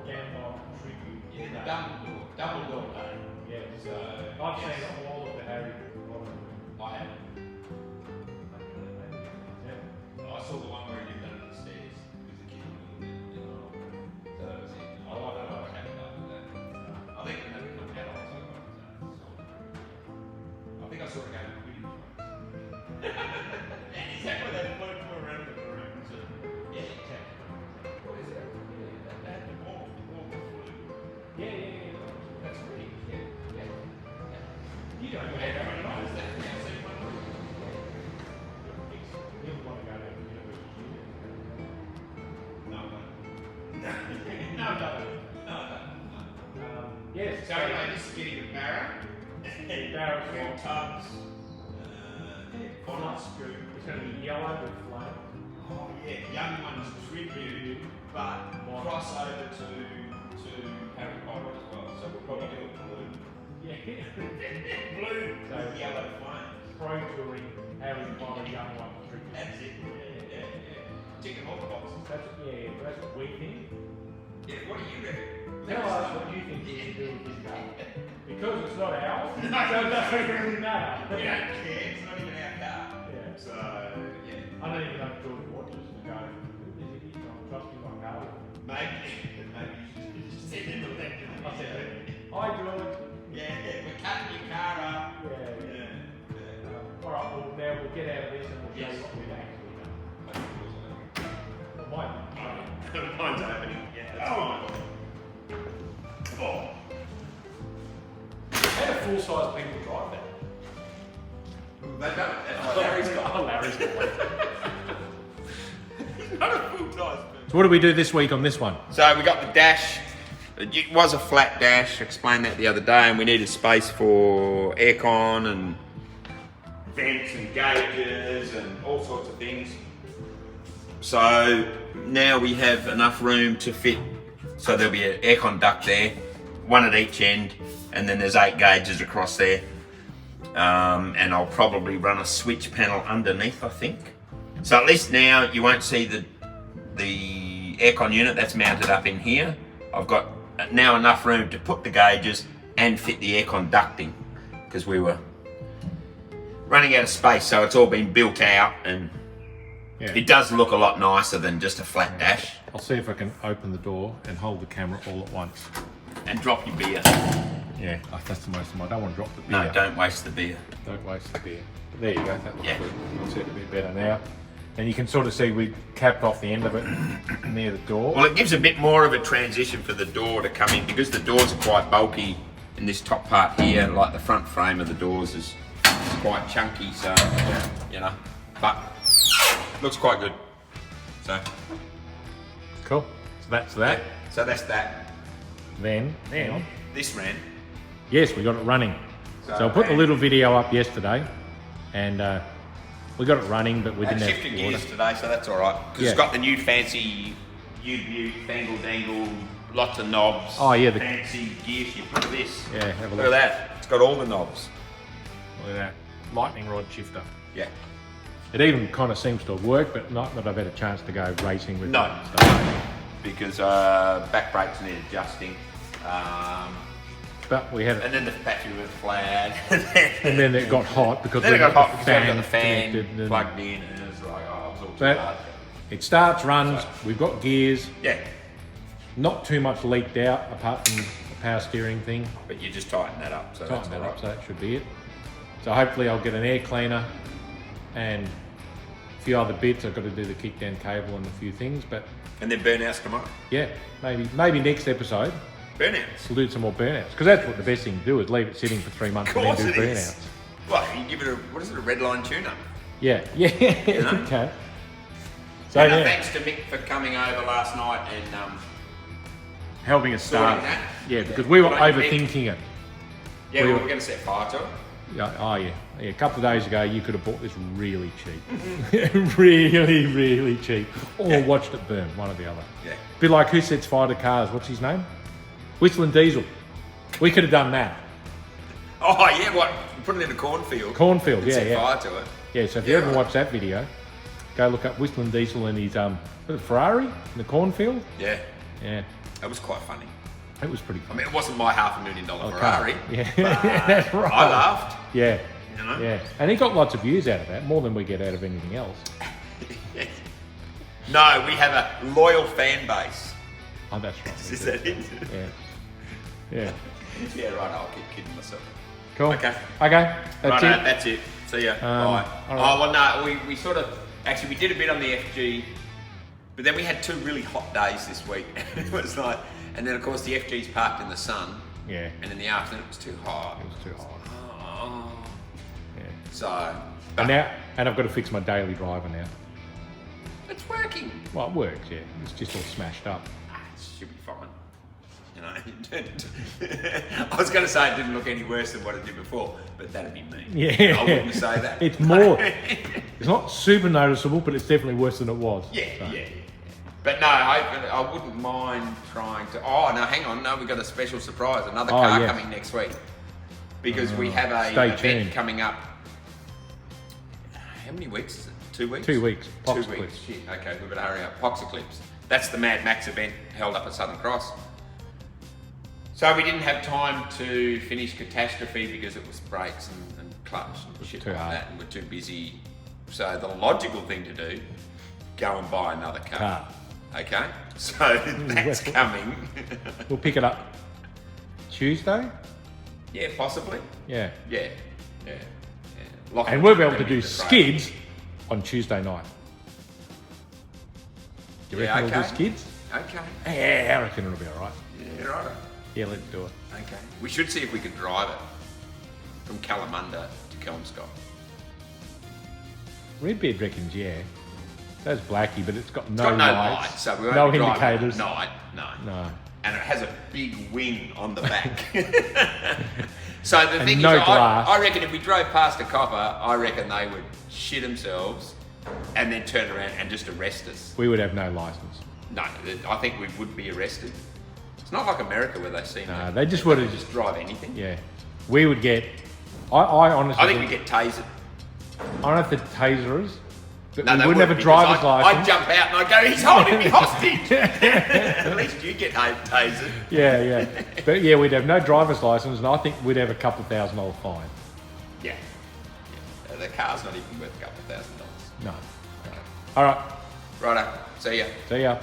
Gandalf tribute. Yeah, the Dumbledore name. Yeah, So I've yes. seen all of the Harry Potter. I haven't. I saw the one where he lived under the stairs with the kid. So that was it. I like that. I haven't after that. I think when they become adults, I got I think I saw a game of Quidditch once. Is that where they float around the room? Yeah, exactly. What is that? Yeah, they had the ball. The ball was blue. Yeah. That's pretty. Yeah. You don't know Yeah, that. I understand. Yeah, so you want to You want to go to the university? No. Yes. So anyway, this is getting a Barra. Barra Phil Swamp. Tubbs. Connor Scoop. It's going to be yellow with flame. Oh yeah, young ones tribute, but crossover to Harry Potter as well. So we'll probably do it blue. Yeah. Blue So with yellow flames. Pro touring Harry Potter young one tribute. That's it. Yeah. Ticking all the boxes. That's what we think. Yeah, what do you reckon? Tell us what you think we should do with this car. Because it's not ours, so it doesn't really matter. We don't care. It's not even our car. Yeah. So yeah. I don't even know if George watches the go. Is it he's not trusting my car? Maybe you should send him a link. I said, hi George. Yeah, we're cutting your car up. Yeah. Alright, well now we'll get out of this and we'll show you what we've actually done. Well, Mine's opening. Yeah, that's fine. Oh. How do full-size people drive that? They don't. Larry's got one. He's not a full-size person. So what do we do this week on this one? So we got the dash. It was a flat dash. I explained that the other day, and we needed space for aircon and vents and gauges and all sorts of things. So now we have enough room to fit. So there'll be an aircon duct there, one at each end, and then there's 8 gauges across there. And I'll probably run a switch panel underneath, I think. So at least now you won't see the aircon unit that's mounted up in here. I've got now enough room to put the gauges and fit the aircon ducting because we were running out of space, so it's all been built out and it does look a lot nicer than just a flat dash. I'll see if I can open the door and hold the camera all at once. And drop your beer. Yeah, that's the most of my. I don't want to drop the beer. No, don't waste the beer. Don't waste the beer. But there you go. That looks Yeah. good. Looks a bit better now. And you can sort of see we capped off the end of it near the door. Well, it gives a bit more of a transition for the door to come in because the doors are quite bulky in this top part here. Like the front frame of the doors is quite chunky, so you know. But looks quite good. So Cool. So that's that. So that's that. Then This ran. yes, we got it running. So I put the little video up yesterday, and we got it running, but we And didn't shifted have gears water. today, so that's all right. Because Yeah. it's got the new fancy U-View, dangle dangle, lots of knobs. Oh, yeah, the- fancy gear shift. Look at this. Yeah, have a Look at look. that. It's got all the knobs. Look at that lightning rod shifter. Yeah. It even kind of seems to have worked, but not that I've had a chance to go racing with No. it and stuff. Because back brakes need adjusting. But we had it, And then the battery went flat. and then it got hot because Then we it got hot the because I got the fan fan connected and- plugged in and it was like, oh, it was all too But hard. it starts, runs. We've got gears. Yeah, Not too much leaked out apart from the power steering thing. but you just tighten that up. So Tighten that's that all up, right. so that should be it. So hopefully I'll get an air cleaner and a few other bits. I've got to do the kickdown cable and a few things, but And then burnouts tomorrow. yeah, maybe next episode Burnouts. we'll do some more burnouts, because that's what the best thing to do is leave it sitting for 3 months Of and then course do it burnouts. is. Well, you give it a, what is it, a red line tune-up? Yeah, know? okay. So And yeah, thanks to Mick for coming over last night and helping us start. sorting that. Yeah, because we were Good on you, Mick. overthinking it. yeah, We we were- were going to set fire to it. Yeah, oh yeah. A couple of days ago, you could have bought this really cheap, really cheap, or watched it burn, one or the other. Yeah. Bit like who sets fire to cars? What's his name? Whistling Diesel. We could have done that. Oh yeah, what? Put it in a cornfield. Cornfield, and yeah, set yeah, fire to it. yeah. So if you Yeah, haven't right. watched that video, go look up Whistling Diesel and his was it Ferrari in the cornfield. Yeah. Yeah. That was quite funny. It was pretty I fun. mean, it wasn't my $500,000 Okay. Ferrari. Yeah. but That's right. I laughed. Yeah. You know? Yeah. And he got lots of views out of that, more than we get out of anything else. No, we have a loyal fan base. Oh, that's right. Is that it? Yeah. Yeah. Yeah, right. I'll keep kidding myself. Cool. Okay. Okay. That's Right, it. that's it. See ya. Bye. all right. Oh, well, no, we sort of, actually, we did a bit on the FG, but then we had 2 really hot days this week. It was like, and then of course the FG's parked in the sun, Yeah. and in the afternoon it was too hot. It was too hot. Oh. Yeah. So, but And I've got to fix my daily driver now. it's working. Well, it works, yeah. It's just all smashed up. It should be fine. You know, I was going to say it didn't look any worse than what it did before, but that'd be me. Yeah. I wouldn't say that. It's more. It's not super noticeable, but it's definitely worse than it was. Yeah, So, yeah. But no, I wouldn't mind trying to. Oh no, hang on, no, we've got a special surprise. Another car yes. coming next week because we have a stay event tuned. coming up. How many weeks is it? 2 weeks. 2 weeks. 2 Pox weeks. Clips. Shit. Okay, we better hurry up. Pox Eclipse. That's the Mad Max event held up at Southern Cross. So we didn't have time to finish Catastrophe because it was brakes and clutch and shit too like hard. that, and we're too busy. So the logical thing to do, go and buy another car. Okay, so that's coming. We'll pick it up Tuesday. Yeah, possibly. Yeah. Yeah. Lock And it we'll up be able to and do ready trade. skids on Tuesday night. Do you Yeah, reckon we'll do okay. skids? Okay. Yeah, I reckon it'll be alright. Yeah, right. Yeah, let's do it. Okay. We should see if we could drive it from Kalamunda to Kelmscott. Redbeard reckons, yeah. That's Blackie, but it's got It's no got no lights. lights, so we won't no be driving indicators. at night. No. No. And it has a big wing on the back. So the thing no is, glass. I reckon if we drove past a copper, I reckon they would shit themselves and then turn around and just arrest us. We would have no license. No, I think we would be arrested. It's not like America where they see No, they just would have just drive anything. Yeah. We would get. I honestly. I think we get tasered. I don't know if the tasers, but No, we they wouldn't have a because driver's I'd license. jump out and I'd go, he's holding me hostage. At least you get tasered. Yeah. But yeah, we'd have no driver's license, and I think we'd have a couple $1,000 fine. Yeah. The car's not even worth a couple $1,000. No. All right. Righto. See ya. See ya.